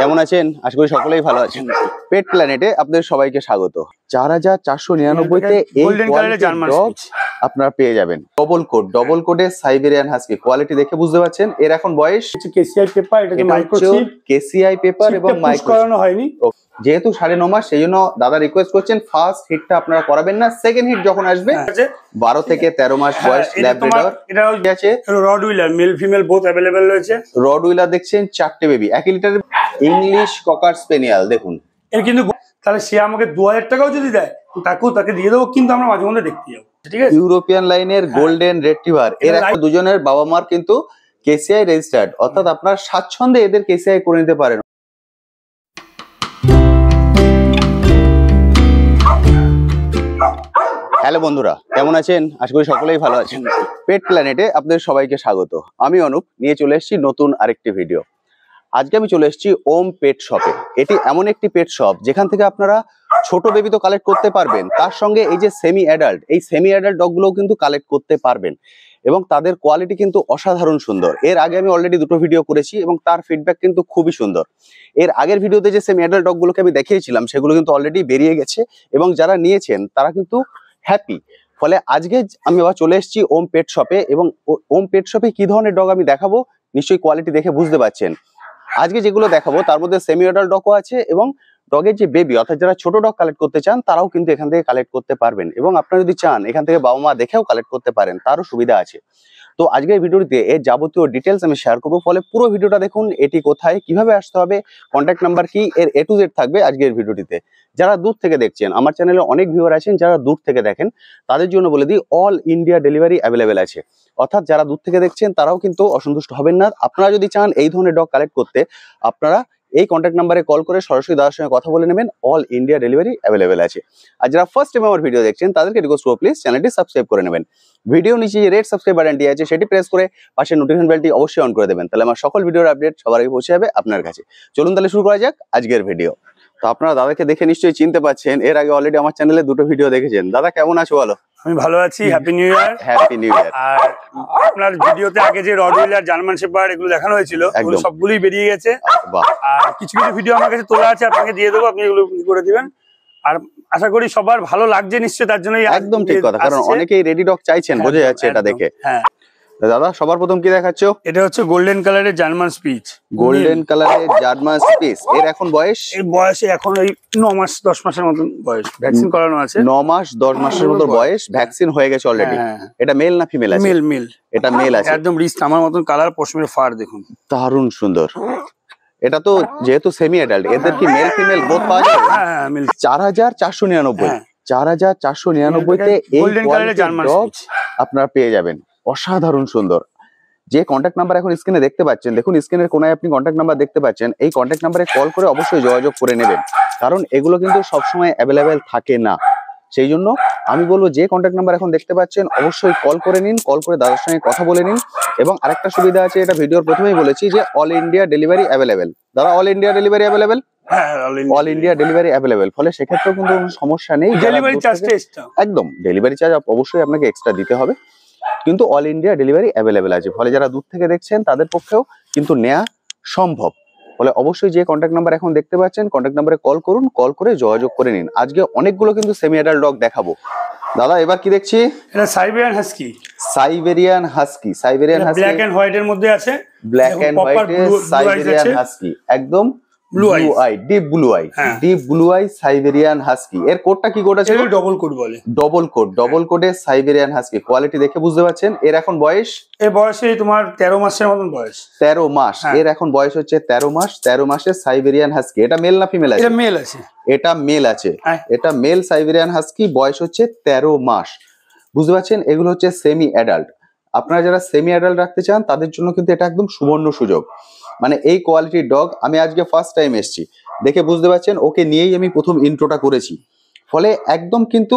কেমন আছেন? আশা করি সকলেই ভালো আছেন। পেট প্ল্যানেটে আপনাদের সবাইকে স্বাগত। 4499 তে এই কোয়ালিটির ডগ আপনারা পেয়ে যাবেন। ডবল কোডে সাইবেরিয়ান হাস্কি কোয়ালিটি দেখে বুঝতে পারছেন। এর এখন বয়স কেসিআই পেপার, এটা মাইক্রোচিপ, কেসিআই পেপার এবং মাইক্রোচিপ করানো হয়নি। যেহেতু 9.5 মাস, সেই জন্য দাদা রিকোয়েস্ট করছেন ফার্স্ট হিটটা আপনারা করাবেন না, সেকেন্ড হিট যখন আসবে 12 থেকে 13 মাস বয়স ল্যাব্রাডর। এটা আছে rottweiler, male female both available রয়েছে। রডউইলার দেখছেন 4টে baby, 1 litter. English cocker spaniel দেখুন। এর কিন্তু তাহলে সে আমাকে 2000 টাকাও যদি দেয় তাকে দিয়ে দেবো, কিন্তু আমরা মাঝে মধ্যে দেখতে যাবো, ঠিক আছে? ইউরোপিয়ান লাইনের গোল্ডেন রেট্রিভার, এর একটা দুজনের বাবা মার কিন্তু কেসিআই রেজিস্টার্ড, অর্থাৎ আপনার স্বাচ্ছন্দ্যে এদের কেসিআই করে নিতে পারেন। হ্যালো বন্ধুরা, কেমন আছেন? আশা করি সকলেই ভালো আছেন। পেট প্ল্যানেটে আপনাদের সবাইকে স্বাগত। আমি অনুপ, নিয়ে চলে এসেছি নতুন আরেকটি ভিডিও। আজকে আমি চলে এসেছি ওম পেট শপে। এটি এমন একটি পেট শপ যেখান থেকে আপনারা ছোট বেবি তো কালেক্ট করতে পারবেন, তার সঙ্গে এই যে সেমি অ্যাডাল্ট, এই সেমি অ্যাডাল্ট ডগগুলোও কিন্তু কালেক্ট করতে পারবেন এবং তাদের কোয়ালিটি কিন্তু অসাধারণ সুন্দর। এর আগে আমি অলরেডি 2টো ভিডিও করেছি এবং তার ফিডব্যাক কিন্তু খুবই সুন্দর। এর আগের ভিডিওতে যে সেমি অ্যাডাল্ট ডগগুলোকে আমি দেখিয়েছিলাম সেগুলো কিন্তু অলরেডি বেরিয়ে গেছে এবং যারা নিয়েছেন তারা কিন্তু হ্যাপি। ফলে আজকে আমি আবার চলে এসেছি ওম পেট শপে এবং ওম পেট শপে কি ধরনের ডগ আমি দেখাবো নিশ্চয়ই কোয়ালিটি দেখে বুঝতে পারছেন। আজকে যেগুলো দেখাবো তার মধ্যে সেমি অ্যাডাল্ট ডগও আছে এবং ডগের যে বেবি, অর্থাৎ যারা ছোট ডগ কালেক্ট করতে চান তারাও কিন্তু এখান থেকে কালেক্ট করতে পারবেন এবং আপনারা যদি চান এখান থেকে বাবা মা দেখেও কালেক্ট করতে পারেন, তারও সুবিধা আছে। তো আজকের ভিডিওটিতে এর যাবতীয় ডিটেলস আমি শেয়ার করবো, ফলে পুরো ভিডিওটা দেখুন। এটি কোথায়, কিভাবে আসতে হবে, কন্ট্যাক্ট নাম্বার কি, এর A to Z থাকবে আজকের ভিডিওটিতে। যারা দূর থেকে দেখছেন, আমার চ্যানেলে অনেক ভিউয়ার আছেন যারা দূর থেকে দেখেন, তাদের জন্য বলে দিই অল ইন্ডিয়া ডেলিভারি অ্যাভেলেবেল আছে। অর্থাৎ যারা দূর থেকে দেখছেন তারাও কিন্তু অসন্তুষ্ট হবেন না। আপনারা যদি চান এই ধরনের ডগ কালেক্ট করতে, আপনারা এই কন্ট্যাক্ট নাম্বারে কল করে সরাসরি দাদার সঙ্গে কথা বলে নেবেন। অল ইন্ডিয়া ডেলিভারি অ্যাভেলেবেল আছে। আর যারা ফার্স্ট টাইম আমার ভিডিও দেখছেন তাদেরকে রিকোয়েস্ট করব প্লিজ চ্যানেলটি সাবস্ক্রাইব করে নেবেন। ভিডিও নিচে যে রেড সাবস্ক্রাইব বাটনটি আছে সেটি প্রেস করে পাশে নোটিফিকেশন বেলটি অবশ্যই অন করে দেবেন, তাহলে আমার সকল ভিডিওর আপডেট সবার আগে পৌঁছে যাবে আপনার কাছে। চলুন তাহলে শুরু করা যাক আজকের ভিডিও। তো আপনারা দাদাকে দেখে নিশ্চয়ই চিনতে পারছেন, এর আগে অলরেডি আমার চ্যানেলে 2টো ভিডিও দেখেছেন। দাদা কেমন আছো বলো? আমি ভালো আছি, happy new year. Happy new year. আর আপনার ভিডিওতে আগে যে রডউইলার, জার্মান শেপার্ড এগুলো দেখানো হয়েছিল, এগুলো সবগুলোই বেরিয়ে গেছে। আর কিছু কিছু ভিডিও আমার কাছে তোলা আছে, আপনাকে দিয়ে দেবো, আপনি এগুলো করে দিবেন। আর আশা করি সবার ভালো লাগছে নিশ্চয়ই, তার জন্য একদম ঠিক কথা, কারণ অনেকেই রেডি ডগ চাইছেন, বোঝা যাচ্ছে এটা দেখে। হ্যাঁ দাদা, সবার প্রথম কি দেখাচ্ছ? এটা হচ্ছে গোল্ডেন কালারের জার্মান স্পিচ। গোল্ডেন কালারের জার্মান স্পিচ, এর এখন বয়স? এই বয়সে এখন এই 9 মাস 10 মাসের মতন বয়স, ভ্যাকসিন করানো আছে। 9 মাস 10 মাসের মতো বয়স, ভ্যাকসিন হয়ে গেছে অলরেডি। এটা মেল না ফিমেল আছে? মেল। এটা মেল আছে, একদম রিস্ট আমার মতন কালার, পশমের ফার দেখুন, দারুণ সুন্দর। এটা তো যেহেতু সেমি অ্যাডাল্ট, এদের কি মেল ফিমেল বোথ পাওয়া যাবে? হ্যাঁ, মেল। 4499, 4499 তে এই গোল্ডেন কালারের জার্মান ডগ স্পিচ আপনারা পেয়ে যাবেন। অসাধারণ সুন্দর। যে কন্ট্যাক্ট নাম্বার এখন স্ক্রিনে দেখতে পাচ্ছেন, দেখুন স্ক্রিনের কোনায় আপনি কন্ট্যাক্ট নাম্বার দেখতে পাচ্ছেন, এই কন্ট্যাক্ট নাম্বারে কল করে অবশ্যই যোগাযোগ করে নেবেন, কারণ এগুলো কিন্তু সবসময় অ্যাভেলেবেল থাকে না। সেই জন্য আমি বলবো যে কন্ট্যাক্ট নাম্বার এখন দেখতে পাচ্ছেন অবশ্যই কল করে নিন, কল করে দাদার সঙ্গে কথা বলে নিন। এবং আরেকটা সুবিধা আছে, এটা ভিডিওর প্রথমেই বলেছি যে অল ইন্ডিয়া ডেলিভারি অ্যাভেলেবেল। দাদা, all India delivery available? All India delivery available, ফলে সেক্ষেত্রেও কিন্তু কোনো সমস্যা নেই। ডেলিভারি চার্জটা এক্সট্রা, একদম ডেলিভারি চার্জ অবশ্যই আপনাকে এক্সট্রা দিতে হবে, কিন্তু অল ইন্ডিয়া ডেলিভারি অ্যাভেলেবেল আছে। ফলে যারা দূর থেকে দেখছেন তাদের পক্ষেও কিন্তু নেওয়া সম্ভব। ফলে অবশ্যই যে কন্ট্যাক্ট নাম্বার এখন দেখতে পাচ্ছেন কন্ট্যাক্ট নাম্বারে কল করুন, কল করে যোগাযোগ করে নিন। আজকে অনেকগুলো কিন্তু সেমি অ্যাডাল্ট ডগ দেখাবো। দাদা, এবার কি দেখছি? এটা Siberian husky. Siberian husky, Siberian husky black and white এর মধ্যে আছে। ব্ল্যাক এন্ড হোয়াইট এর সাইবেরিয়ান হাস্কি, একদম blue eye, deep blue eye, deep blue eye Siberian husky. এর কোডটা কি কোড আছে? ডবল কোড বলে। ডবল কোডে সাইবেরিয়ান হাস্কি কোয়ালিটি দেখে বুঝতে পারছেন। এর এখন বয়স? এর বয়সে তোমার 13 মাসের মতন বয়স। 13 মাস, এর এখন বয়স হচ্ছে 13 মাস। 13 মাসের সাইবেরিয়ান হাস্কি। এটা মেল না ফিমেল আছে? এটা মেল আছে। এটা মেল আছে, এটা মেল সাইবেরিয়ান হাস্কি, বয়স হচ্ছে 13 মাস। বুঝতে পারছেন, এগুলো হচ্ছে সেমি অ্যাডাল্ট। আপনারা যারা সেমি অ্যাডাল্ট রাখতে চান তাদের জন্য কিন্তু এটা একদম সুবর্ণ সুযোগ। মানে এই কোয়ালিটির ডগ আমি আজকে ফার্স্ট টাইম এসেছি, দেখে বুঝতে পারছেন ওকে নিয়েই আমি প্রথম ইন্ট্রোটা করেছি। ফলে একদম কিন্তু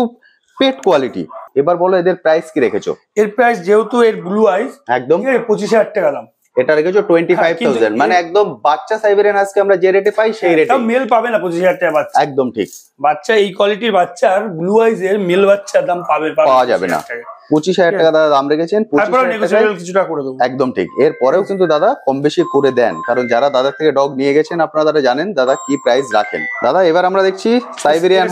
পেট কোয়ালিটি। এবার বলো এদের প্রাইস কি রেখেছো? এর প্রাইস যেহেতু এর ব্লু আইস, একদম 25,000 টাকা দাম। এটা রেখেছো 25,000, মানে একদম বাচ্চা সাইবেরিয়ান আজকে আমরা যে রেটে পাই সেই রেটে। মেল পাবে না 25,000 টাকা বাচ্চা, একদম ঠিক। বাচ্চা এই কোয়ালিটির বাচ্চার ব্লু আইজ এর মেল বাচ্চার দাম পাওয়া যাবে না। 25,000 টাকা দাদা দাম রেখেছেন, 25,000 কিছুটা করে দেবো। একদম ঠিক। এর পরেও কিন্তু দাদা কম বেশি করে দেন, কারণ যারা দাদার থেকে ডগ নিয়ে গেছেন আপনারা দাদা জানেন দাদা কি প্রাইস রাখেন। দাদা এবার আমরা দেখছি সাইবেরিয়ান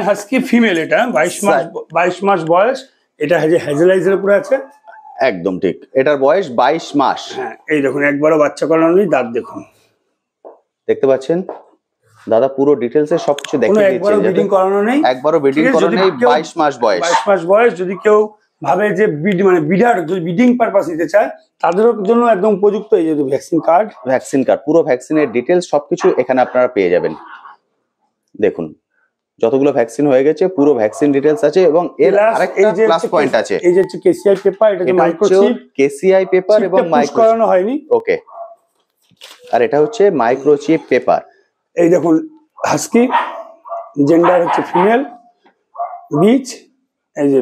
হাস্কি ফিমেল, এটা 22 মাস বয়স, এটা হ্যাজেলাইজের উপরে আছে। একদম ঠিক, এটার বয়স 22 মাস। হ্যাঁ এই দেখুন, একবারও বাচ্চা করানো নেই, দাঁত দেখুন, দেখতে পাচ্ছেন দাদা পুরো ডিটেইলসে সবকিছু দেখিয়ে দিয়েছেন। একবারও ব্রিডিং করানো নেই, একবারও ব্রিডিং করানো নেই, 22 মাস বয়স। 22 মাস বয়স। যদি কেউ ভাবে যে বিডার যদি ব্রিডিং পারপাস নিতে চায় তাদের জন্য একদম উপযুক্ত। এই যে ভ্যাকসিন কার্ড, পুরো ভ্যাকসিনের ডিটেইলস সবকিছু এখানে আপনারা পেয়ে যাবেন। দেখুন যতগুলো ভ্যাকসিন হয়ে গেছে পুরো ভ্যাকসিন ডিটেইলস আছে, এবং এর আরেকটা প্লাস পয়েন্ট আছে, এই যে কেসিআই পেপার, এটা যে মাইক্রোচিপ, কেসিআই পেপার এবং মাইক্রো করানো হয়নি, ওকে। আর এটা হচ্ছে মাইক্রোচিপ পেপার। এই দেখুন হাস্কি, জেন্ডার হচ্ছে ফিমেল, বীজ এই যে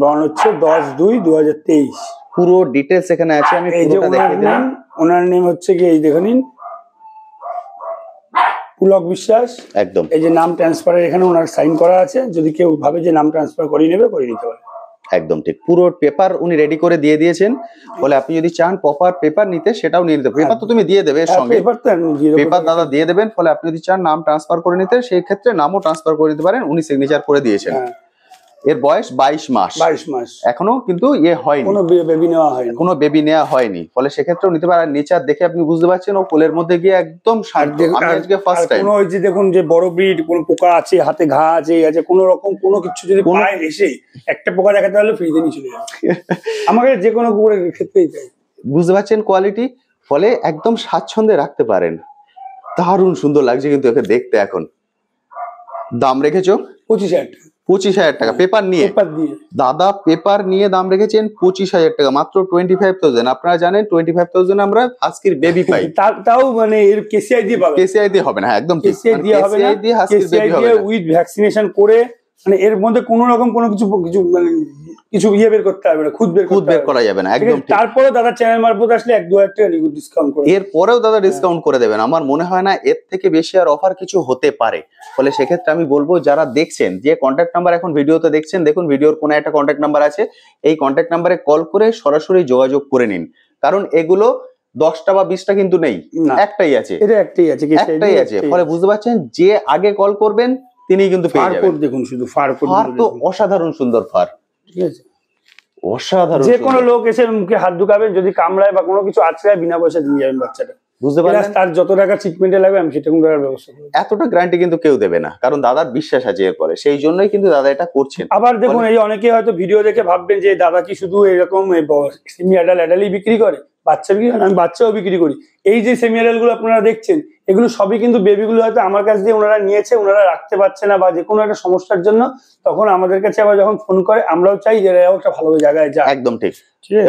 বর্ণ হচ্ছে 10/2/2023। পুরো ডিটেইলস এখানে আছে, আমি পুরোটা দেখিয়ে দিলাম। ওনার নেম হচ্ছে কি এই দেখে নিন, পুলক বিশ্বাস। একদম, এই যে নাম ট্রান্সফারের এখানে ওনার সাইন করা আছে, যদি কেউ ভাবে যে নাম ট্রান্সফার করে নিতে পারে। একদম ঠিক, পুরো পেপার উনি রেডি করে দিয়ে দিয়েছেন। বলে আপনি যদি চান প্রপার পেপার নিতে সেটাও নিয়ে নিতে, পেপার তো তুমি দিয়ে দেবে এর সঙ্গে, পেপার দাদা দিয়ে দেবেন। ফলে আপনি যদি চান নাম ট্রান্সফার করে নিতে সেই ক্ষেত্রে নামও ট্রান্সফার করে নিতে পারেন, উনি সিগনেচার করে দিয়েছেন। এর বয়স 22 মাস, এখনো কিন্তু হয়নি, কোনো বেবি নেওয়া হয়নি, ফলে সেক্ষেত্রেও নিতে পারেন। নেচার দেখে আপনি বুঝতে পারছেন ও কোলের মধ্যে গিয়ে একদম শান্ত। আমি আজকে ফার্স্ট টাইম ওই যে দেখুন যে বড় ব্রিড, কোন পোকা আছে হাতে, ঘা আছে, কোন রকম কোনো কিছু যদি পায় এসে একটা পোকা দেখাতে হলে ফ্রিজে নিয়ে চলে যাবে। আমাকে যে কোনো কুকুরের ক্ষেত্রেই তাই, বুঝতে পারছেন কোয়ালিটি, ফলে একদম স্বাচ্ছন্দ্যে রাখতে পারেন। দারুণ সুন্দর লাগছে কিন্তু ওকে দেখতে। এখন দাম রেখেছো 25,000 টাকা পেপার নিয়ে, দাদা পেপার নিয়ে দাম রেখেছেন 25,000 টাকা, মাত্র 25,000। আপনারা জানেন 25,000 আমরা আজকের বেবি পাই, তাও মানে এর কেসিআই দিয়ে পাবে, কেসিআই দিয়ে হবে না। একদম কেসিআই দিয়ে হবে না, কেসিআই দিয়ে উইথ ভ্যাকসিনেশন করে, মানে এর মধ্যে কোনো রকম কোনো কিছু মানে কিছু বের করতে হবে না, খুদ বের করা যাবে না। একদম। তারপরে দাদা চ্যানেল মারফত আসলে 1-2 টাকা ডিসকাউন্ট করে, এরপরেও দাদা ডিসকাউন্ট করে দেবেন। আমার মনে হয় না এর থেকে বেশি আর অফার কিছু হতে পারে। ফলে সেক্ষেত্রে আমি বলবো যারা দেখছেন, যে কন্ট্যাক্ট নাম্বার এখন ভিডিওতে দেখছেন, দেখুন ভিডিওর কোনো একটা কন্ট্যাক্ট নাম্বার আছে, এই কন্ট্যাক্ট নাম্বারে কল করে সরাসরি যোগাযোগ করে নিন। কারণ এগুলো 10টা বা 20টা কিন্তু নেই, একটাই আছে, একটাই আছে। ফলে বুঝতে পারছেন যে আগে কল করবেন তিনি কিন্তু পেয়ে যাবেন। দেখুন শুধু ফার তো অসাধারণ সুন্দর ফার, ঠিক আছে, অসাধারণ। যে কোনো লোক এসে মুখে হাত ঢুকাবেন, যদি কামড়ায় বা কোনো কিছু আছড়ায় বিনা পয়সা দিয়ে যাবেন বাচ্চাটা, বুঝতে পারলেন। তার যত টাকা ট্রিটমেন্টে লাগবে আমি সেটা টাকার ব্যবস্থা করব। এতটা গ্যারান্টি কিন্তু কেউ দেবে না, কারণ দাদার বিশ্বাস আছে এরপরে, সেই জন্যই কিন্তু দাদা এটা করছেন। আবার দেখুন এই অনেকে হয়তো ভিডিও দেখে ভাববেন যে দাদা কি শুধু এরকম সেমি অ্যাডাল্টই বিক্রি করে, বাচ্চা বিক্রি করে? আমি বাচ্চাও বিক্রি করি। এই যে সেমি অ্যাডাল্ট গুলো আপনারা দেখছেন, এগুলো সবই কিন্তু বেবিগুলো হয়তো আমার কাছ দিয়ে ওনারা নিয়েছে, ওনারা রাখতে পারছে না বা যে কোনো একটা সমস্যার জন্য, তখন আমাদের কাছে আবার যখন ফোন করে আমরাও চাই যে একটা ভালো জায়গায় যায়। একদম ঠিক।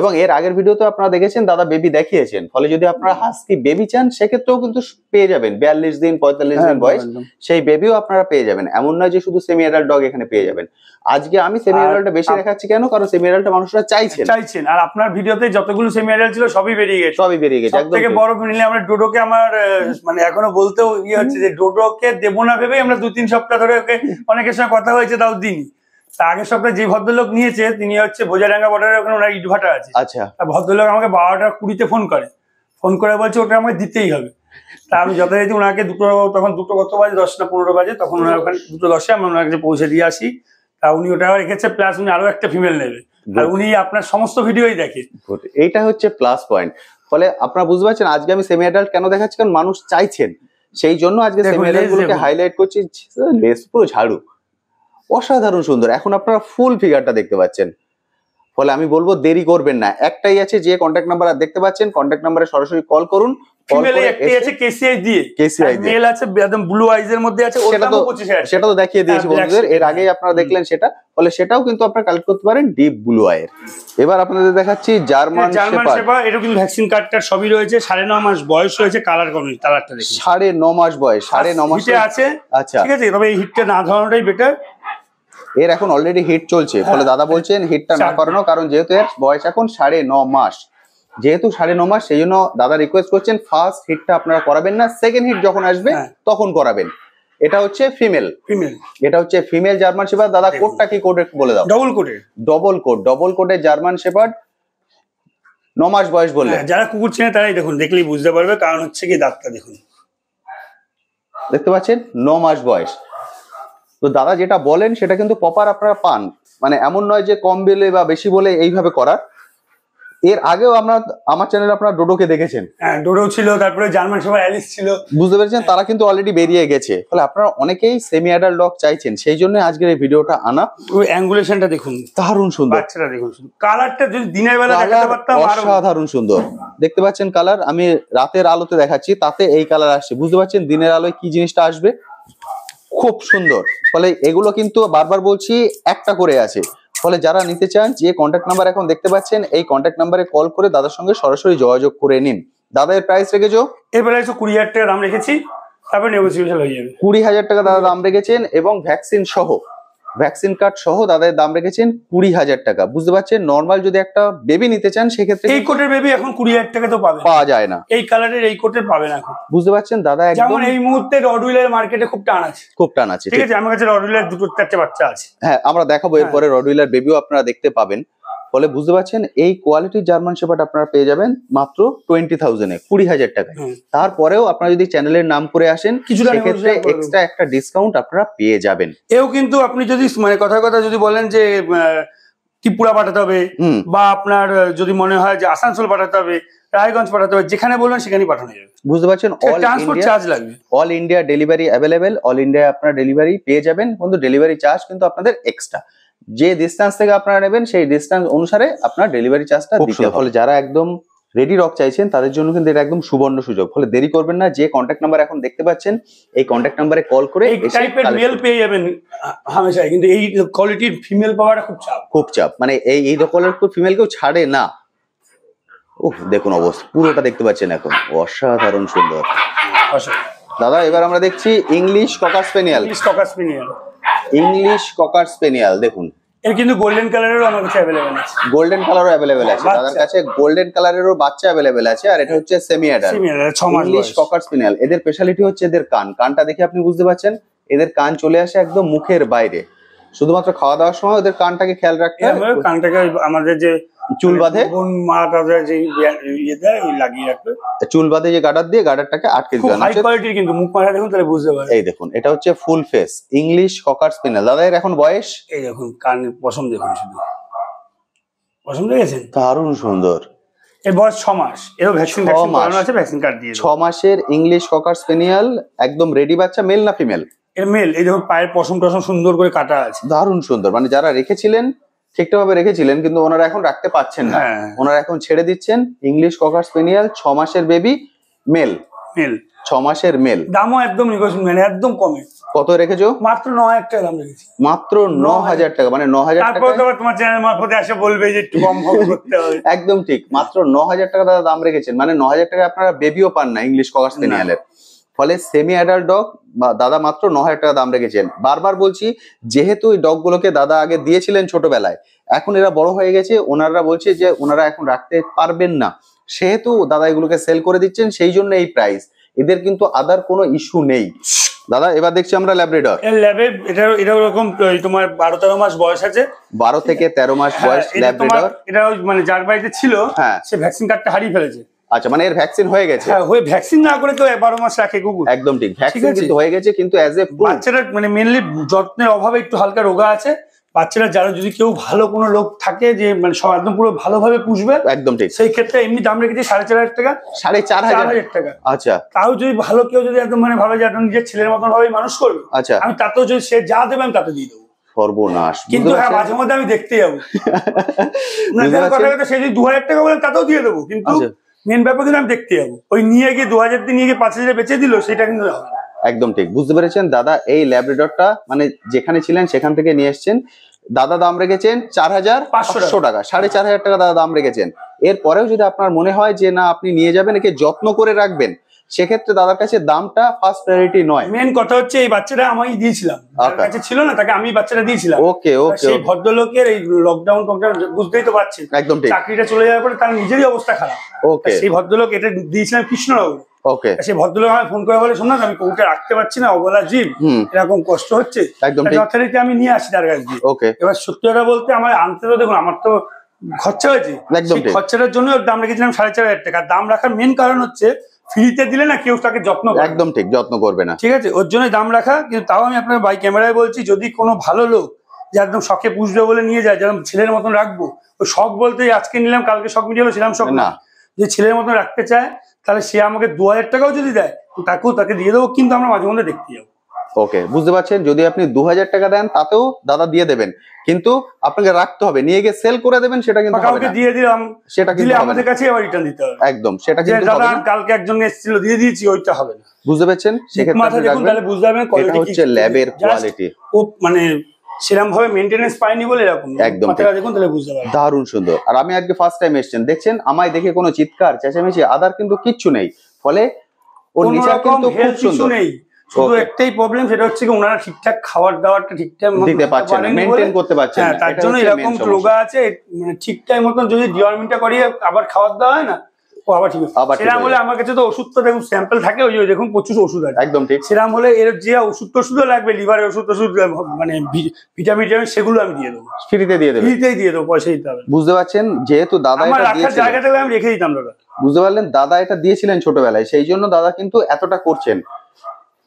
এবং এর আগের ভিডিওতে আপনারা দেখেছেন দাদা বেবি দেখিয়েছেন, ফলে যদি আপনারা হাস্কি বেবি চান সেক্ষেত্রেও কিন্তু পেয়ে যাবেন। 42 দিন 45 দিন বয়স সেই বেবিও আপনারা পেয়ে যাবেন। এমন নয় যে শুধু সেমি অ্যাডাল্ট ডগ এখানে পেয়ে যাবেন। আজকে আমি সেমি অ্যাডাল্টটা বেশি দেখাচ্ছি কেন, কারণ সেমি অ্যাডাল্টটা মানুষরা চাইছেন। আর আপনার ভিডিওতে যতগুলো সেমি অ্যাডাল্ট ছিল সবই বেরিয়ে গেছে। একদম থেকে বড় নিলে আমরা ডোডোকে, আমার মানে এখনো বলতেও হচ্ছে যে ডোডোকে দেবো না ভেবেই আমরা 2-3 সপ্তাহ ধরে ওকে অনেকের সঙ্গে কথা হয়েছে, তাও দিনই। আগের সপ্তাহে যে ভদ্রলোক নিয়েছে তিনি হচ্ছে বোঝাডাঙ্গা বর্ডারের ওখানে ওনার ইটভাটা আছে। আচ্ছা। ভদ্রলোক আমাকে 12টা 20 ফোন করে বলছে ওটা আমাকে দিতেই হবে। তা আমি যথারীতি ওনাকে তখন দুটো কত বাজে, 10 না 15 বাজে, তখন ওনার ওখানে 2:10 আমি ওনার কাছে পৌঁছে দিয়ে আসি। তা উনি ওটা রেখেছে, প্লাস উনি আরো একটা ফিমেল নেবে, আর উনি আপনার সমস্ত ভিডিওই দেখে। এইটা হচ্ছে প্লাস পয়েন্ট। ফলে আপনারা বুঝতে পারছেন আজকে আমি সেমি অ্যাডাল্ট কেন দেখাচ্ছি, কারণ মানুষ চাইছেন, সেই জন্য আজকে সেমি অ্যাডাল্ট গুলোকে হাইলাইট করছি। লেস পুরো ঝাড়ু, অসাধারণ সুন্দর। এখন আপনারা ফুল ফিগারটা দেখতে পাচ্ছেন। ফলে আমি বলবো দেরি করবেন না, একটাই আছে যে কন্ট্যাক্ট নাম্বার আর দেখতে পাচ্ছেন, কন্ট্যাক্ট নাম্বারে সরাসরি কল করুন। সেটা তো দেখিয়ে দিয়েছি বন্ধুদের এর আগেই, আপনারা দেখলেন সেটা। ফলে সেটাও কিন্তু আপনারা কালেক্ট করতে পারেন ডিপ ব্লু আইয়ের। এবার আপনাদের দেখাচ্ছি জার্মান শেপার্ড। এটা কিন্তু ভ্যাকসিন কার্ডটার সবই রয়েছে, 9.5 মাস বয়স হয়েছে। কালারটা দেখুন, 9.5 মাস বয়স, 9.5 মাস আছে। আচ্ছা ঠিক আছে, তবে এই হিটটা না ধরানোটাই বেটার। এর এখন অলরেডি হিট চলছে, ফলে দাদা বলছেন হিটটা না করানো, কারণ যেহেতু এর বয়স এখন 9.5 মাস। যেহেতু 9.5 মাস, সেই জন্য দাদা রিকোয়েস্ট করছেন ফার্স্ট হিটটা আপনারা করাবেন না, সেকেন্ড হিট যখন আসবে তখন করাবেন। এটা হচ্ছে ফিমেল, এটা হচ্ছে ফিমেল জার্মান শেপার্ড। দাদা কোডটা কি কোড একটু বলে দাও। ডবল কোডের জার্মান শেপার্ড, 9 মাস বয়স বললে। যারা কুকুর চেনে তারাই দেখুন, দেখলেই বুঝতে পারবে, কারণ হচ্ছে কি দাঁতটা দেখুন, দেখতে পাচ্ছেন 9 মাস বয়স। তো দাদা যেটা বলেন সেটা কিন্তু প্রপার আপনারা পান, মানে এমন নয় যে কম বলে বা বেশি বলে এইভাবে করার। এর আগেও আমরা আমার চ্যানেলে আপনারা ডোডোকে দেখেছেন, হ্যাঁ ডোডো ছিল, তারপরে জার্মান শেপার্ড অ্যালিস ছিল, বুঝতে পেরেছেন, তারা কিন্তু অলরেডি বেরিয়ে গেছে। ফলে আপনারা অনেকেই সেমি অ্যাডাল্ট ডগ চাইছেন, সেই জন্য আজকের এই ভিডিওটা আনা। ওই অ্যাঙ্গুলেশনটা দেখুন, দারুণ সুন্দর, বাচ্চাটা দেখুন, কালারটা যদি দিনের বেলা দেখাতে পারতাম অসাধারণ সুন্দর। দেখতে পাচ্ছেন কালার, আমি রাতের আলোতে দেখাচ্ছি, তাতে এই কালার আসছে, বুঝতে পারছেন দিনের আলোয় কি জিনিসটা আসবে, খুব সুন্দর। ফলে এগুলো কিন্তু বারবার বলছি একটা করে আছে। ফলে যারা নিতে চান, যে কন্ট্যাক্ট নাম্বার এখন দেখতে পাচ্ছেন, এই কন্ট্যাক্ট নাম্বারে কল করে দাদার সঙ্গে সরাসরি যোগাযোগ করে নিন। দাদা এর প্রাইস রেখেছো? এর প্রাইস 20,000 টাকা দাম রেখেছি, তারপর নেগোসিয়েশন হয়ে যাবে। 20,000 টাকা দাদা দাম রেখেছেন, এবং ভ্যাকসিন সহ, ভ্যাকসিন কার্ড সহ দাদার দাম রেখেছেন 20,000 টাকা। বুঝতে পারছেন, নর্মাল যদি একটা বেবি নিতে চান সেক্ষেত্রে এই কোটের বেবি এখন 20,000 টাকা তো পাওয়া যায় না, এই কালারের এই কোটের পাবেন এখন। বুঝতে পারছেন দাদা, যেমন এই মুহূর্তে রডউইলার মার্কেটে খুব টান আছে, ঠিক আছে, আমার কাছে রডউইলার 2-4টে বাচ্চা আছে, হ্যাঁ আমরা দেখাবো এরপরে রডউইলার বেবিও আপনারা দেখতে পাবেন। ফলে বুঝতে পারছেন এই কোয়ালিটির জার্মান শেপার্ড আপনারা পেয়ে যাবেন মাত্র 20,000 এ, 20,000 টাকায়। তারপরেও আপনারা যদি চ্যানেলের নাম করে আসেন, সেক্ষেত্রে এক্সট্রা একটা ডিসকাউন্ট আপনারা পেয়ে যাবেন। এও কিন্তু আপনি যদি মানে কথা যদি বলেন যে ত্রিপুরা পাঠাতে হবে, বা আপনার যদি মনে হয় যে আসানসোল পাঠাতে হবে, রায়গঞ্জ পাঠাতে হবে, যেখানে বলবেন সেখানেই পাঠানো যাবে, বুঝতে পারছেন। ট্রান্সপোর্ট চার্জ লাগবে, all India delivery available, all India আপনারা ডেলিভারি পেয়ে যাবেন, কিন্তু ডেলিভারি চার্জ কিন্তু আপনাদের এক্সট্রা। যে ডিস্টেন্স থেকে আপনারা নেবেন সেই ডিস্টেন্স অনুসারে আপনার ডেলিভারি চার্জটা দিতে হবে। ফলে যারা একদম রেডি ডগ চাইছেন তাদের জন্য কিন্তু এটা একদম সুবর্ণ সুযোগ। ফলে দেরি করবেন না, যে কন্ট্যাক্ট নাম্বার এখন দেখতে পাচ্ছেন এই কন্ট্যাক্ট নাম্বারে কল করে এই টাইপের মেল পেয়ে যাবেন হামেশাই, কিন্তু এই কোয়ালিটির ফিমেল পাওয়াটা খুব চাপ, মানে এই রকমের ফিমেল কেউ ছাড়ে না। ওহ দেখুন অবস্থা, পুরোটা দেখতে পাচ্ছেন এখন, অসাধারণ সুন্দর। দাদা এবার আমরা দেখছি English cocker স্পেনিয়াল। English cocker spaniel দেখুন, এর কিন্তু গোল্ডেন কালারেরও আমার কাছে অ্যাভেলেবেল আছে, গোল্ডেন কালারও অ্যাভেলেবেল আছে দাদার কাছে, গোল্ডেন কালারেরও বাচ্চা অ্যাভেলেবেল আছে। আর এটা হচ্ছে সেমি অ্যাডাল্ট ইংলিশ ককার স্পেনিয়াল। এদের স্পেশালিটি হচ্ছে এদের কানটা দেখে আপনি বুঝতে পারছেন, এদের কান চলে আসে একদম মুখের বাইরে। শুধুমাত্র খাওয়া দাওয়ার সময় ওদের কানটাকে খেয়াল রাখতে হবে, কানটাকে আমাদের যে চুল বাঁধে, চুল বাঁধে যে গার্ডার দিয়ে গার্ডারটাকে আটকে দিতে, কিন্তু মুখ মারা দেখুন তাহলে বুঝতে পারবেন। এই দেখুন এটা হচ্ছে ফুল ফেস ইংলিশ ককার স্পেনিয়াল। দাদা এর এখন বয়স, এই দেখুন কান পশম দেখুন, শুধু পশম দেখেছেন, দারুণ সুন্দর। এর বয়স 6 মাস, এরও ভ্যাকসিন আছে, ভ্যাকসিন কার্ড দিয়ে 6 মাসের ইংলিশ ককার স্পেনিয়াল, একদম রেডি বাচ্চা। মেল না ফিমেল? এর মেল। এই দেখুন পায়ের পশম টশম সুন্দর করে কাটা আছে, দারুণ সুন্দর। মানে যারা রেখেছিলেন ঠিকঠাক ভাবে রেখেছিলেন, কিন্তু ওনারা এখন রাখতে পারছেন না, ওনারা এখন ছেড়ে দিচ্ছেন। ইংলিশ ককার স্পেনিয়াল 6 মাসের বেবি, মেল, 6 মাসের মেল। দামও একদম নেগোশিয়েবল, একদম কমে। কত রেখেছো? মাত্র 9,000 টাকা দাম রেখেছি, মাত্র 9,000 টাকা। মানে 9,000 টাকা। তারপর তোমার চ্যানেল মারফতে এসে বলবে যে একটু কম করতে হবে। একদম ঠিক, মাত্র 9,000 টাকা দাদা দাম রেখেছেন। মানে 9,000 টাকা আপনারা বেবিও পান না ইংলিশ ককার স্পেনিয়ালের। ফলে সেমি অ্যাডাল্ট ডগ দাদা মাত্র 9,000 টাকা দাম রেখেছেন। বারবার বলছি, যেহেতু এই ডগ গুলোকে দাদা আগে দিয়েছিলেন ছোটবেলায়, এখন এরা বড় হয়ে গেছে, ওনারা বলছে যে ওনারা এখন রাখতে পারবেন না, সেহেতু দাদা এগুলোকে সেল করে দিচ্ছেন, সেই জন্য এই প্রাইস। এদের কিন্তু আদার কোনো ইস্যু নেই। দাদা এবার দেখছি আমরা ল্যাব্রাডর। এটা এরকম তোমার 12-13 মাস বয়স আছে, 12 থেকে 13 মাস বয়স ল্যাব্রাডর। এটা মানে যার বাড়িতে ছিল সে ভ্যাকসিন কার্ডটা হারিয়ে ফেলেছে। আচ্ছা, মানে এর ভ্যাকসিন হয়ে গেছে? হ্যাঁ, হয়ে ভ্যাকসিন না করে তো 12 মাস রাখে কুকুর। একদম ঠিক, ভ্যাকসিন কিন্তু হয়ে গেছে, কিন্তু অ্যাজ এ বাচ্চাটা মানে মেইনলি যত্নের অভাবে একটু হালকা রোগা আছে। বাচ্চারা যারা যদি কেউ ভালো কোনো লোক থাকে যে মানে সব একদম পুরো ভালোভাবে পুষবে, একদম ঠিক, সেই ক্ষেত্রে এমনি দাম রেখেছি 4,500 টাকা। 4,500 টাকা। আচ্ছা, তাও যদি ভালো কেউ যদি একদম মানে ভাবে যে একদম নিজের ছেলের মতন ভাবে মানুষ করবে, আচ্ছা, আমি তাতেও যদি সে যা দেবে আমি তাতে দিয়ে দেবো। সর্বনাশ। কিন্তু হ্যাঁ, মাঝে মধ্যে আমি দেখতে যাবো, সে যদি 2,000 টাকা বলেন তাতেও দিয়ে দেবো, কিন্তু মেন ব্যাপার কিন্তু আমি দেখতে যাবো। ওই নিয়ে গিয়ে 2,000 দিয়ে নিয়ে গিয়ে 5,000 বেঁচে দিল, সেটা কিন্তু হবে না। একদম ঠিক, বুঝতে পেরেছেন দাদা। এই ল্যাব্রাডরটা মানে যেখানে ছিলেন সেখান থেকে নিয়ে এসছেন। দাদা দাম রেখেছেন 4,500 টাকা, 4,500 টাকা দাদা দাম রেখেছেন। এরপরেও যদি আপনার মনে হয় যে না আপনি নিয়ে যাবেন, একে যত্ন করে রাখবেন, সেক্ষেত্রে দাদার কাছে দামটা ফার্স্ট প্রায়োরিটি নয়। মেন কথা হচ্ছে এই বাচ্চাটা আমি দিয়েছিলাম, যার কাছে ছিল না তাকে আমি বাচ্চাটা দিয়েছিলাম। ওকে ওকে। সেই ভদ্রলোকের এই লকডাউন বুঝতেই তো পারছেন, একদম ঠিক, চাকরিটা চলে যাওয়ার পরে তার নিজেরই অবস্থা খারাপ। ওকে। সেই ভদ্রলোক এটা দিয়েছিলাম কৃষ্ণনগর। ওকে। সেই ভদ্রলোক আমায় ফোন করে বলে, শোন না আমি কবুতর রাখতে পারছি না, অবলা জীব, এরকম কষ্ট হচ্ছে, একদম যথারীতি আমি নিয়ে আসি তার কাছ দিয়ে। ওকে। এবার সত্যি কথা বলতে আমার আনতে তো দেখুন আমার তো খরচা হয়েছে, খরচাটার জন্য দাম রেখেছিলাম 4,500 টাকা। দাম রাখার মেন কারণ হচ্ছে ফ্রিতে দিলে না কেউ তাকে যত্ন করবে, একদম ঠিক, যত্ন করবে না, ঠিক আছে, ওর জন্য দাম রাখা। কিন্তু তাও আমি আপনার বাই ক্যামেরায় বলছি, যদি কোনো ভালো লোক যে একদম শখে পুষবে বলে নিয়ে যায়, যেরকম ছেলের মতন রাখবো, ওই শখ বলতে আজকে নিলাম কালকে শখ মিটিয়ে ছিলাম শখ না, যে ছেলের মতন রাখতে চায় তাহলে সে আমাকে 2,000 টাকাও যদি দেয় তাকে দিয়ে দেবো, কিন্তু আমরা মাঝে মধ্যে দেখতে যাবো। ওকে, বুঝতে পারছেন, যদি আপনি 2,000 টাকা দেন তাতেও দাদা দিয়ে দেবেন, কিন্তু আপনাকে রাখতে হবে, নিয়ে গিয়ে সেল করে দেবেন সেটা কিন্তু হবে না। দিয়ে দিলাম, সেটা কিন্তু আমাদের কাছে আবার রিটার্ন দিতে হবে। একদম, সেটা কিন্তু দাদা কালকে একজন এসেছিল দিয়ে দিয়েছি, ওইটা হবে না। বুঝতে পারছেন? সেক্ষেত্রে দেখুন তাহলে বুঝতে পারবেন এটা হচ্ছে ল্যাবের কোয়ালিটি, ও মানে সেরকম ভাবে মেইনটেনেন্স পায়নি বলে এরকম। একদম দেখুন তাহলে বুঝতে পারবেন, দারুণ সুন্দর। আর আমি আজকে ফার্স্ট টাইম এসেছেন, দেখছেন আমায় দেখে কোনো চিৎকার চেঁচামেচি আদার কিন্তু কিচ্ছু নেই, ফলে ওর নেচার কিন্তু খুব সুন্দর। শুধু একটাই প্রবলেম, সেটা হচ্ছে কি ওনারা ঠিকঠাক খাবার দাওয়ারটা ঠিকঠাক দিতে পারছেন না, মেইনটেইন করতে পারছেন না, তার জন্য এরকম রোগা আছে। মানে ঠিকঠাক মতন যদি ডিওয়ার্মিংটা করিয়ে আবার খাবার দেওয়া হয় না, ও আবার ঠিক আছে। সেরকম হলে আমার কাছে তো ওষুধ তো দেখুন স্যাম্পল থাকে, ওই দেখুন প্রচুর ওষুধ আছে, একদম ঠিক। সেরকম হলে এর যে ওষুধও লাগবে, লিভারের ওষুধ মানে ভিটামিন সেগুলো আমি দিয়ে দেবো, ফ্রিতে দিয়ে দেবো, ফ্রিতেই দিয়ে দেবো, পয়সা দিতে হবে। বুঝতে পারছেন? যেহেতু দাদা আমার রাখার জায়গা থেকে আমি রেখে দিতাম দাদা, বুঝতে পারলেন? দাদা এটা দিয়েছিলেন ছোটবেলায়, সেই জন্য দাদা কিন্তু এতটা করছেন,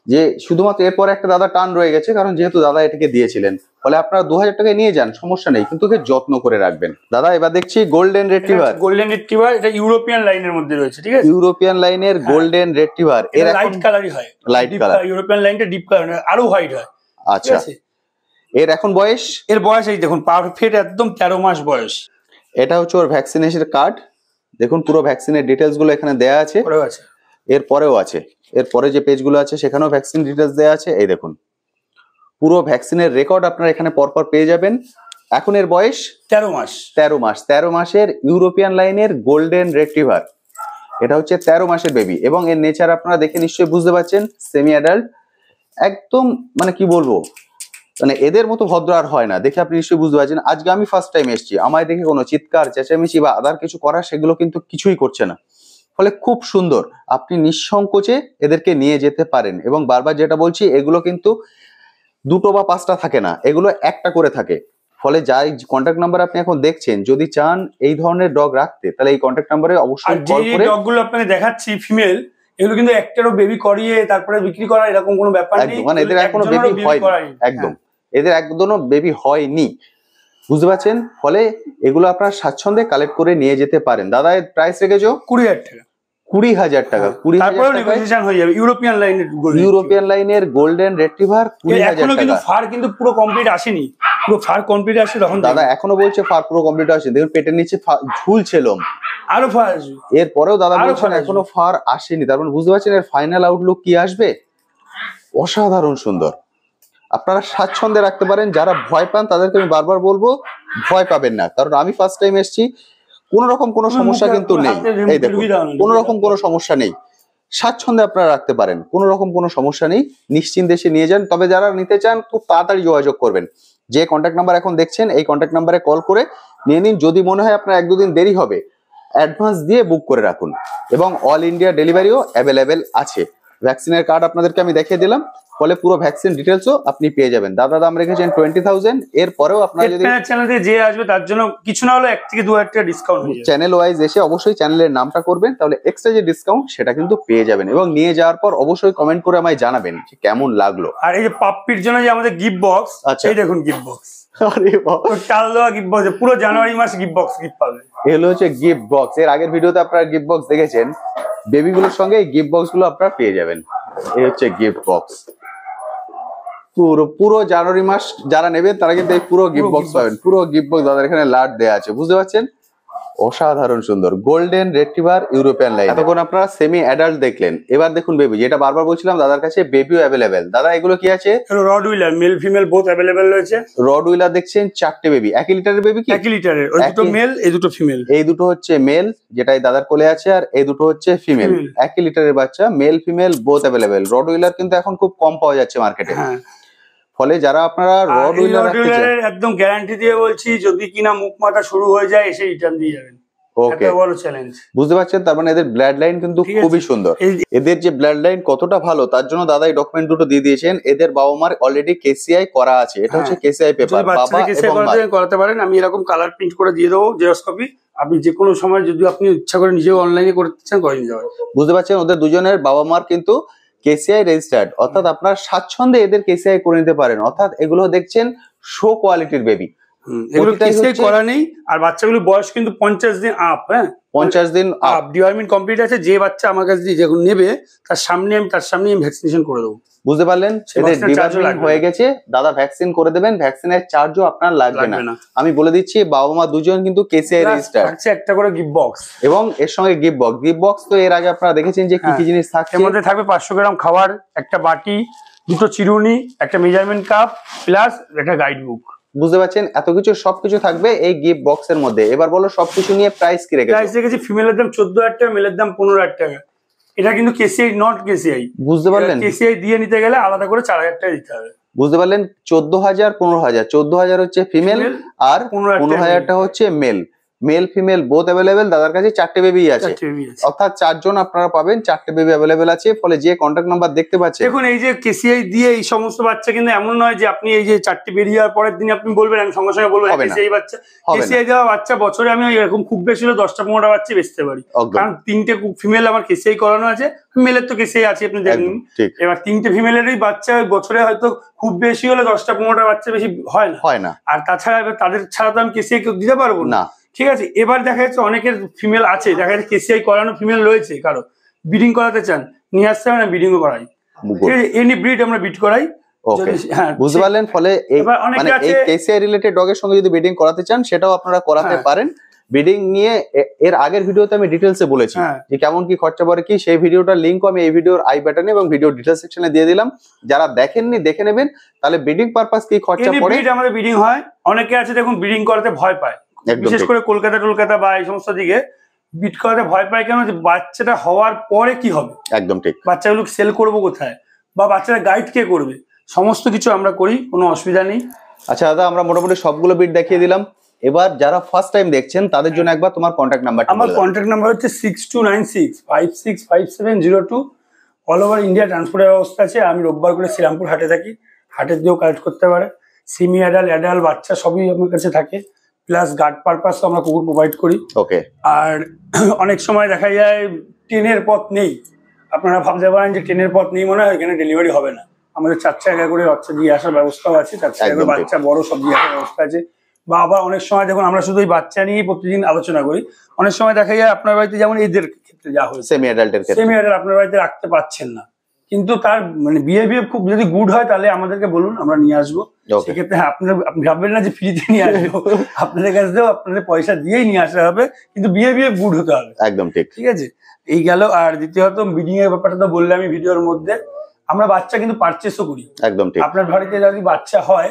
যে শুধুমাত্র এরপর একটা দাদা টান রয়ে গেছে, কারণ যেহেতু দাদা এটাকে দিয়েছিলেন, ফলে আপনারা 2,000 টাকায় নিয়ে যান, সমস্যা নেই, কিন্তু ওকে যত্ন করে রাখবেন। দাদা এবার দেখছি গোল্ডেন রিট্রিভার। গোল্ডেন রিট্রিভার এটা ইউরোপিয়ান লাইনের মধ্যে রয়েছে, ঠিক আছে, ইউরোপিয়ান লাইনের গোল্ডেন রিট্রিভার। এর লাইট কালারই হয়, লাইট কালার। ইউরোপিয়ান লাইনটা ডিপ কালার, আরো হোয়াইট হয়। আচ্ছা, এর এখন বয়স? এর বয়স এই দেখুন পারফেক্ট একদম 13 মাস বয়স। এটা হচ্ছে ওর ভ্যাকসিনেশন কার্ড, দেখুন পুরো ভ্যাকসিনের ডিটেলস গুলো এখানে দেয়া আছে, এরপরেও আছে, এরপরে যে পেজগুলো আছে সেখানেও ভ্যাকসিন ডিটেলস দেওয়া আছে। এই দেখুন পুরো ভ্যাকসিনের রেকর্ড আপনারা এখানে পরপর পেয়ে যাবেন। এখন এর বয়স 13 মাস। 13 মাসের ইউরোপিয়ান লাইনের গোল্ডেন রিট্রিভার। এটা হচ্ছে 13 মাসের বেবি, এবং এর নেচার আপনারা দেখে নিশ্চয়ই বুঝতে পারছেন, সেমি অ্যাডাল্ট, একদম মানে কি বলবো, মানে এদের মতো ভদ্র আর হয় না, দেখে আপনি নিশ্চয়ই বুঝতে পারছেন। আজকে আমি ফার্স্ট টাইম এসেছি, আমায় দেখে কোনো চিৎকার চেঁচামেচি বা আদার কিছু করা সেগুলো কিন্তু কিছুই করছে না, ফলে খুব সুন্দর, আপনি নিঃসংকোচে এদেরকে নিয়ে যেতে পারেন। এবং বারবার যেটা বলছি, এগুলো কিন্তু 2টো বা 5টা থাকে না, এগুলো একটা করে থাকে, ফলে যাই কন্ট্যাক্ট নাম্বার আপনি এখন দেখছেন, যদি চান এই ধরনের ডগ রাখতে, তাহলে এই কন্ট্যাক্ট নাম্বারে অবশ্যই কল করে। ডগগুলো আপনাকে দেখাচ্ছি ফিমেল, এগুলো কিন্তু একটারও বেবি করিয়ে তারপরে বিক্রি করা এরকম কোনো ব্যাপার নেই, মানে এদের এখনো বেবি হয়নি, একদম এদের একদমও বেবি হয়নি, বুঝতে পারছেন? ফলে এগুলো আপনারা স্বাচ্ছন্দ্যে কালেক্ট করে নিয়ে যেতে পারেন। দাদা এর প্রাইস রেখেছো 20,000 টাকা। 20,000 টাকা। 20,000 নেগোসিয়েশন হয়ে যাবে। ইউরোপিয়ান লাইনের গোল্ডেন রিট্রিভার 20,000 টাকা। কিন্তু ফার কিন্তু পুরো কমপ্লিট আসেনি, পুরো ফার কমপ্লিট আসে তখন দাদা এখনো বলছে ফার পুরো কমপ্লিট আসেনি, দেখুন পেটের নিচে ঝুলছে লোম, আরো ফার আসবে। এরপরেও দাদা বলছেন এখনো ফার আসেনি, তার মানে বুঝতে পারছেন এর ফাইনাল আউটলুক কি আসবে। অসাধারণ সুন্দর, আপনারা স্বাচ্ছন্দ্যে রাখতে পারেন। যারা ভয় পান তাদেরকে আমি বারবার বলবো ভয় পাবেন না, কারণ আমি ফার্স্ট টাইম এসেছি, কোন রকম কোনো সমস্যা কিন্তু নেই। এই দেখুন কোন রকম কোনো সমস্যা নেই, স্বাচ্ছন্দ্যে আপনারা রাখতে পারেন, কোন রকম কোনো সমস্যা নেই, নিশ্চিন্তে এসে নিয়ে যান। তবে যারা নিতে চান খুব তাড়াতাড়ি যোগাযোগ করবেন, যে কন্ট্যাক্ট নাম্বার এখন দেখছেন এই কন্ট্যাক্ট নাম্বারে কল করে নিয়ে নিন। যদি মনে হয় আপনার 1-2 দিন দেরি হবে, অ্যাডভান্স দিয়ে বুক করে রাখুন, এবং অল ইন্ডিয়া ডেলিভারিও অ্যাভেলেবেল আছে। ভ্যাকসিনের কার্ড আপনাদেরকে আমি দেখিয়ে দিলাম, ফলে পুরো ভ্যাকসিন ডিটেলসও আপনি পেয়ে যাবেন। দাদা দাম রেখেছেন 20,000, এরপরেও আপনারা যদি চ্যানেলে যে আসবে তার জন্য কিছু না হলে 1 থেকে 2 টাকা ডিসকাউন্ট হয়ে যাবে। চ্যানেল ওয়াইজ এসে অবশ্যই চ্যানেলের নামটা করবেন, তাহলে এক্সট্রা যে ডিসকাউন্ট সেটা কিন্তু পেয়ে যাবেন। এবং নিয়ে যাওয়ার পর অবশ্যই কমেন্ট করে আমায় জানাবেন যে কেমন লাগলো। আর এই যে পাপ্পির জন্য যে আমাদের গিফট বক্স, এই দেখুন গিফট বক্স, আরে বাবা চাল দেওয়া গিফট বক্স, পুরো জানুয়ারি মাস গিফট বক্স গিফট পাবে। এগুলো হচ্ছে গিফট বক্স, এর আগের ভিডিওতে আপনারা গিফট বক্স দেখেছেন, বেবিগুলোর সঙ্গে এই গিফট বক্স গুলো আপনারা পেয়ে যাবেন। এই হচ্ছে গিফট বক্স, পুরো জানুয়ারি মাস যারা নেবেন তারা কিন্তু এই পুরো গিফট বক্স পাবেন। পুরো গিফট বক্স দাদা এখানে লাট দেয়া আছে, বুঝতে পারছেন? অসাধারণ সুন্দর গোল্ডেন রেট্রিভার ইউরোপিয়ান লাইন। এতক্ষণ আপনারা সেমি অ্যাডাল্ট দেখলেন, এবার দেখুন বেবি, যেটা বারবার বলছিলাম দাদার কাছে বেবিও অ্যাভেলেবেল। দাদা এগুলো কি আছে? Rod wheeler mail female both available রয়েছে। রড হুইলার দেখছেন 4টে বেবি, 1 লিটারের বেবি কি? 1 লিটারের, ওই দুটো মেল এই দুটো ফিমেল। এই দুটো হচ্ছে মেল যেটাই দাদার কোলে আছে, আর এই দুটো হচ্ছে ফিমেল। 1 লিটারের বাচ্চা, mail female both available. Rod wheeler কিন্তু এখন খুব কম পাওয়া যাচ্ছে মার্কেটে। হ্যাঁ, ফলে যারা আপনারা রড হুইলার একদম গ্যারান্টি দিয়ে বলছি, যদি কিনা মুখ মাথা শুরু হয়ে যায় এসে রিটার্ন দিয়ে যাবেন। ওকে, বড় চ্যালেঞ্জ। বুঝতে পারছেন, তার মানে এদের ব্লাড লাইন কিন্তু খুবই সুন্দর। এদের যে ব্লাড লাইন কতটা ভালো তার জন্য দাদা এই ডকুমেন্ট দুটো দিয়ে দিয়েছেন। এদের বাবা মার অলরেডি কেসিআই করা আছে, এটা হচ্ছে কেসিআই পেপার। বাবা এবং মা করাতে পারেন, আমি এরকম কালার প্রিন্ট করে দিয়ে দেবো জেরক্স কপি। আপনি যে কোনো সময় যদি আপনি ইচ্ছা করে নিজেও অনলাইনে করতে চান করে নিতে পারেন। বুঝতে পারছেন, ওদের দুজনের বাবা মার কিন্তু কেসিআই রেজিস্টার্ড, অর্থাৎ আপনার স্বাচ্ছন্দ্যে এদের কেসিআই করে নিতে পারেন। অর্থাৎ এগুলো দেখছেন শো কোয়ালিটির বেবি, এগুলো কেসিআই করা নেই। আর বাচ্চাগুলোর বয়স কিন্তু 50 দিন আপ। হ্যাঁ, 50 দিন আপ, ডিওয়ার্মিং কমপ্লিট আছে। যে বাচ্চা আমার কাছে দিয়ে যখন নেবে তার সামনে আমি ভ্যাকসিনেশন করে দেবো। বুঝতে পারলেন, এদের ডিওয়ার্মিং হয়ে গেছে, দাদা ভ্যাকসিন করে দেবেন, ভ্যাকসিনের চার্জও আপনার লাগবে না। আমি বলে দিচ্ছি বাবা মা দুজন কিন্তু কেসিআই রেজিস্টার্ড। আছে একটা করে গিফট বক্স, এবং এর সঙ্গে গিফট বক্স। গিফট বক্স তো এর আগে আপনারা দেখেছেন যে কি কি জিনিস থাকছে। এর মধ্যে থাকবে 500 গ্রাম খাবার, একটা বাটি, দুটো চিরুনি, একটা মেজারমেন্ট কাপ, প্লাস একটা গাইড বুক। বুঝতে পারছেন, এত কিছু সবকিছু থাকবে এই গিফট বক্সের মধ্যে। এবার বলো সবকিছু নিয়ে প্রাইস কি রেখেছো? প্রাইস রেখেছি ফিমেলের দাম 14,000 টাকা, মেলের দাম 15,000 টাকা। এটা কিন্তু কেসিআই নট কেসিআই। বুঝতে পারলেন, কেসিআই দিয়ে নিতে গেলে আলাদা করে 4,000 টাকা দিতে হবে। বুঝতে পারলেন, 14,000 15,000। 14,000 হচ্ছে ফিমেল আর 15,000টা হচ্ছে male. Male female both available. দাদার কাছে 4টে বেবি আছে, অর্থাৎ 4 জন আপনারা পাবেন, 4টে বেবি অ্যাভেলেবেল আছে। ফলে যে কন্ট্যাক্ট নাম্বার দেখতে পাচ্ছেন, দেখুন এই যে কেসিআই দিয়ে এই সমস্ত বাচ্চা কিন্তু এমন নয় যে আপনি এই যে 4টে বেরিয়ে যাওয়ার পরের দিন আপনি বলবেন আমি সঙ্গে সঙ্গে বলবো কেসিআই বাচ্চা। কেসিআই দেওয়া বাচ্চা বছরে আমি এরকম খুব বেশি হলে 10টা 15টা বাচ্চা বেচতে পারি, কারণ 3টে ফিমেল আমার কেসিআই করানো আছে। মেলের তো কেসিআই আছে আপনি দেখুন। এবার 3টে ফিমেলেরই বাচ্চা বছরে হয়তো খুব বেশি হলে 10টা 15টা বাচ্চা বেশি হয় না। আর তাছাড়া তাদের ছাড়া তো আমি কেসিআই দিতে পারবো না। ঠিক আছে, এবার দেখা যাচ্ছে অনেকের ফিমেল আছে, দেখা যাচ্ছে কেসিআই করানো ফিমেল রয়েছে, কারো ব্রিডিং করাতে চান নিয়ে আসতে হবে, না ব্রিডিংও করাই। ঠিক আছে, এনি ব্রিড আমরা ব্রিড করাই। বুঝতে পারলেন, ফলে এই কেসিআই রিলেটেড ডগের সঙ্গে যদি ব্রিডিং করাতে চান সেটাও আপনারা করাতে পারেন। ব্রিডিং নিয়ে এর আগের ভিডিওতে আমি ডিটেলসে বলেছি যে কেমন কি খরচা পড়ে কি, সেই ভিডিওটার লিংক আমি এই ভিডিওর আই বাটনে এবং ভিডিও ডিটেলস সেকশনে দিয়ে দিলাম। যারা দেখেননি দেখে নেবেন, তাহলে ব্রিডিং পারপাস কি খরচা পড়ে। আমাদের ব্রিডিং হয়, অনেকে আছে দেখুন ব্রিডিং করতে ভয় পায়, বিশেষ করে কলকাতা বা এই সমস্ত দিকে বিট করাতে ভয় পায়। কেন? যে বাচ্চাটা হওয়ার পরে কি হবে। একদম ঠিক, বাচ্চাগুলো সেল করবো কোথায়, বা বাচ্চারা গাইড কে করবে, সমস্ত কিছু আমরা করি, কোনো অসুবিধা নেই। আচ্ছা দাদা, আমরা মোটামুটি সবগুলো বিট দেখিয়ে দিলাম। এবার যারা ফার্স্ট টাইম দেখছেন তাদের জন্য একবার তোমার কন্ট্যাক্ট নাম্বারটা। আমার কন্ট্যাক্ট নাম্বার হচ্ছে 6296565702। অল ওভার ইন্ডিয়া ট্রান্সপোর্টের ব্যবস্থা আছে। আমি রোববার করে শ্রীরামপুর হাটে থাকি, হাটের দিয়েও কালেক্ট করতে পারে। সেমি অ্যাডাল্ট বাচ্চা সবই আমার কাছে থাকে, প্লাস গার্ড পারপাস আমরা কুকুর প্রোভাইড করি। ওকে। আর অনেক সময় দেখা যায় ট্রেনের পথ নেই, আপনারা ভাবতে পারেন যে ট্রেনের পথ নেই মনে হয় এখানে ডেলিভারি হবে না। আমাদের 4 চাকা করে বাচ্চা দিয়ে আসার ব্যবস্থাও আছে, 4 চাকা করে বাচ্চা বড় সব দিয়ে আসার ব্যবস্থা আছে। বা আবার অনেক সময় দেখুন আমরা শুধু এই বাচ্চা নিয়েই প্রতিদিন আলোচনা করি, অনেক সময় দেখা যায় আপনার বাড়িতে যেমন এদের ক্ষেত্রে যা হয়েছে সেমি অ্যাডাল্ট আপনার বাড়িতে রাখতে পারছেন না, কিন্তু তার মানে বিহেভিয়ার খুব যদি গুড হয় তাহলে আমাদেরকে বলুন, আমরা নিয়ে আসবো। সেক্ষেত্রে আপনি ভাববেন না যে ফ্রিতে নিয়ে আসবো, আপনাদের কাছ থেকেও আপনাদের পয়সা দিয়েই নিয়ে আসা হবে, কিন্তু বিহেভিয়ার গুড হতে হবে। একদম ঠিক, ঠিক আছে। এই গেল। আর দ্বিতীয়ত ব্রিডিং এর ব্যাপারটা তো বললাম আমি ভিডিওর মধ্যে, আমরা বাচ্চা কিন্তু পারচেসও করি। একদম ঠিক, আপনার বাড়িতে যদি বাচ্চা হয়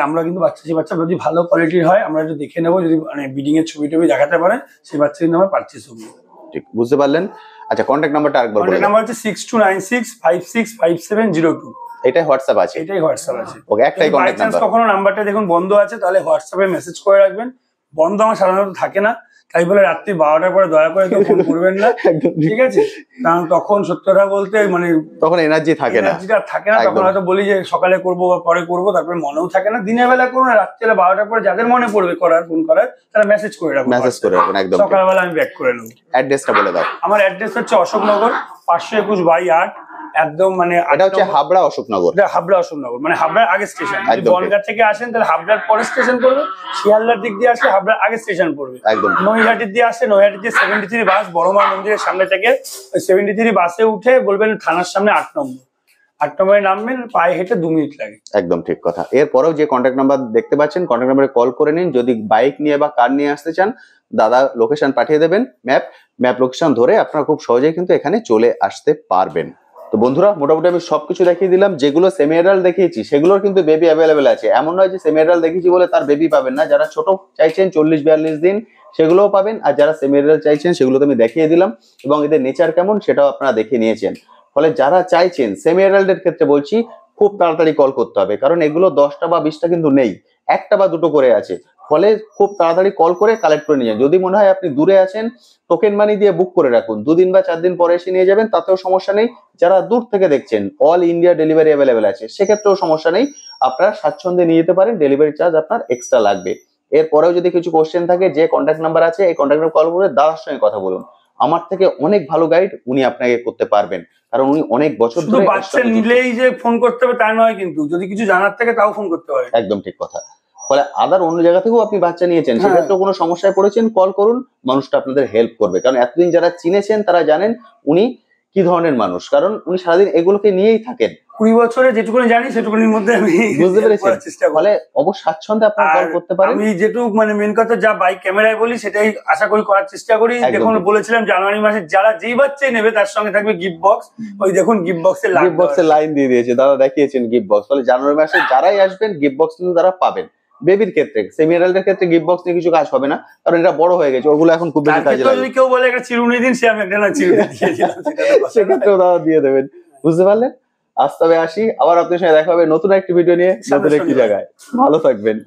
আমরা কিন্তু সেই বাচ্চা যদি ভালো কোয়ালিটির হয় আমরা একটু দেখে নেবো, যদি মানে ব্রিডিং এর ছবি টবি দেখাতে পারেন সেই বাচ্চা কিন্তু আমরা পারচেসও করি। ঠিক, বুঝতে পারলেন। আচ্ছা, কন্ট্যাক্ট নাম্বারটা আরেকবার বলুন। কন্ট্যাক্ট নাম্বার হচ্ছে 6296565702। এটাই হোয়াটসঅ্যাপ আছে? এটাই হোয়াটসঅ্যাপ আছে। ওকে, একটাই কন্ট্যাক্ট নাম্বার। কখনো নাম্বারটা দেখুন বন্ধ আছে তাহলে হোয়াটসঅ্যাপে মেসেজ করে রাখবেন। বন্ধ আমার সাধারণত থাকে না, তাই বলে রাত্রি 12টার পরে দয়া করে কেউ ফোন করবেন না, ঠিক আছে? কারণ তখন সত্য কথা বলতে মানে তখন এনার্জি থাকে না, তখন হয়তো বলি যে সকালে করবো বা পরে করবো, তারপরে মনেও থাকে না। দিনের বেলা করুন, রাত্রে 12টার পরে যাদের মনে পড়বে ফোন করার তারা মেসেজ করে রাখবেন। একদম সকালবেলা আমি ব্যাক করে নেবো। অ্যাড্রেসটা বলে দাও। আমার অ্যাড্রেস হচ্ছে অশোকনগর 521/8, একদম মানে এটা হচ্ছে হাবড়া অশোকনগর। হাবড়া অশোকনগর মানে হাবড়ার আগে স্টেশন। যদি বনগাঁ থেকে আসেন তাহলে হাবড়ার পরে স্টেশন পড়বে, শিয়ালদার দিক দিয়ে আসলে হাবড়ার আগে স্টেশন পড়বে। একদম নৈহাটির দিয়ে আসে, নৈহাটির দিয়ে 73 বাস বড়মা মন্দিরের সামনে থেকে 73 বাসে উঠে বলবেন থানার সামনে 8 নম্বর। 8 নম্বরে নামবেন, পায়ে হেঁটে 2 মিনিট লাগে। একদম ঠিক কথা। এরপরেও যে কন্ট্যাক্ট নাম্বার দেখতে পাচ্ছেন, কন্ট্যাক্ট নাম্বারে কল করে নিন। যদি বাইক নিয়ে বা কার নিয়ে আসতে চান, দাদা লোকেশন পাঠিয়ে দেবেন, ম্যাপ লোকেশন ধরে আপনারা খুব সহজেই কিন্তু এখানে চলে আসতে পারবেন। তো বন্ধুরা, মোটামুটি আমি সবকিছু দেখিয়ে দিলাম। যেগুলো সেমি অ্যাডাল্ট দেখিয়েছি সেগুলোর কিন্তু বেবি অ্যাভেলেবেল আছে। এমন নয় যে সেমি অ্যাডাল্ট দেখিয়েছি বলে তার বেবি পাবেন না। যারা ছোট চাইছেন 40-42 দিন, সেগুলোও পাবেন। আর যারা সেমি অ্যাডাল্ট চাইছেন সেগুলো তো আমি দেখিয়ে দিলাম, এবং এদের নেচার কেমন সেটাও আপনারা দেখে নিয়েছেন। ফলে যারা চাইছেন সেমি অ্যাডাল্টের ক্ষেত্রে বলছি, খুব তাড়াতাড়ি কল করতে হবে, কারণ এগুলো 10টা বা 20টা কিন্তু নেই, 1টা বা 2টো করে আছে। ফলে খুব তাড়াতাড়ি কল করে কালেক্ট করে নিয়ে যান। যদি মনে হয় আপনি দূরে আছেন, টোকেন মানি দিয়ে বুক করে রাখুন, 2 দিন বা 4 দিন পরে এসে নিয়ে যাবেন, তাতেও সমস্যা নেই। যারা দূর থেকে দেখছেন, অল ইন্ডিয়া ডেলিভারি অ্যাভেলেবেল আছে, সেক্ষেত্রেও সমস্যা নেই, আপনারা স্বাচ্ছন্দ্যে নিয়ে যেতে পারেন। ডেলিভারি চার্জ আপনার এক্সট্রা লাগবে। এরপরেও যদি কিছু কোশ্চেন থাকে, যে কন্ট্যাক্ট নাম্বার আছে এই কন্ট্যাক্ট নাম্বার কল করে দাদার সঙ্গে কথা বলুন। আমার থেকে অনেক ভালো গাইড উনি আপনাকে করতে পারবেন, কারণ উনি অনেক বছর ধরে। বাচ্চা নিলেই যে ফোন করতে হবে তা নয়, কিন্তু যদি কিছু জানার থাকে তাও ফোন করতে পারে। একদম ঠিক কথা। ফলে আদার অন্য জায়গা থেকেও আপনি বাচ্চা নিয়েছেন, সেক্ষেত্রে কোনো সমস্যায় পড়েছেন, কল করুন, মানুষটা আপনাদের হেল্প করবে। কারণ এতদিন যারা চিনেছেন তারা জানেন উনি কি ধরনের মানুষ, কারণ উনি সারাদিন এগুলোকে নিয়েই থাকেন। 20 বছরে যেটুকুনি জানি সেটুকুনির মধ্যে আমি বুঝতে পেরেছি। ফলে অবশ্য স্বাচ্ছন্দ্যে আপনারা কল করতে পারেন। আমি যেটুকু মানে মেন কথা যা বাইক ক্যামেরায় বলি সেটাই আশা করি করার চেষ্টা করি। দেখুন বলেছিলাম জানুয়ারি মাসে যারা যেই বাচ্চাই নেবে তার সঙ্গে থাকবে গিফট বক্স। ওই দেখুন গিফট বক্সের লাইন দিয়ে দিয়েছে, দাদা দেখিয়েছেন গিফট বক্স। ফলে জানুয়ারি মাসে যারাই আসবেন গিফট বক্স কিন্তু তারা পাবেন। বেবির ক্ষেত্রে, সেমি অ্যাডাল্টের ক্ষেত্রে গিফট বক্স নিয়ে কিছু কাজ হবে না, কারণ এটা বড় হয়ে গেছে, ওগুলো এখন খুব বেশি কাজে লাগে। যদি কেউ বলে একটা চিরুনি দিন, সে আমি একটা না চিরুনি দিয়ে দিলাম, সেক্ষেত্রেও দাদা দিয়ে দেবেন। বুঝতে পারলেন? আজ তবে আসি, আবার আপনার সঙ্গে দেখা হবে নতুন একটি ভিডিও নিয়ে, নতুন একটি জায়গায়। ভালো থাকবেন।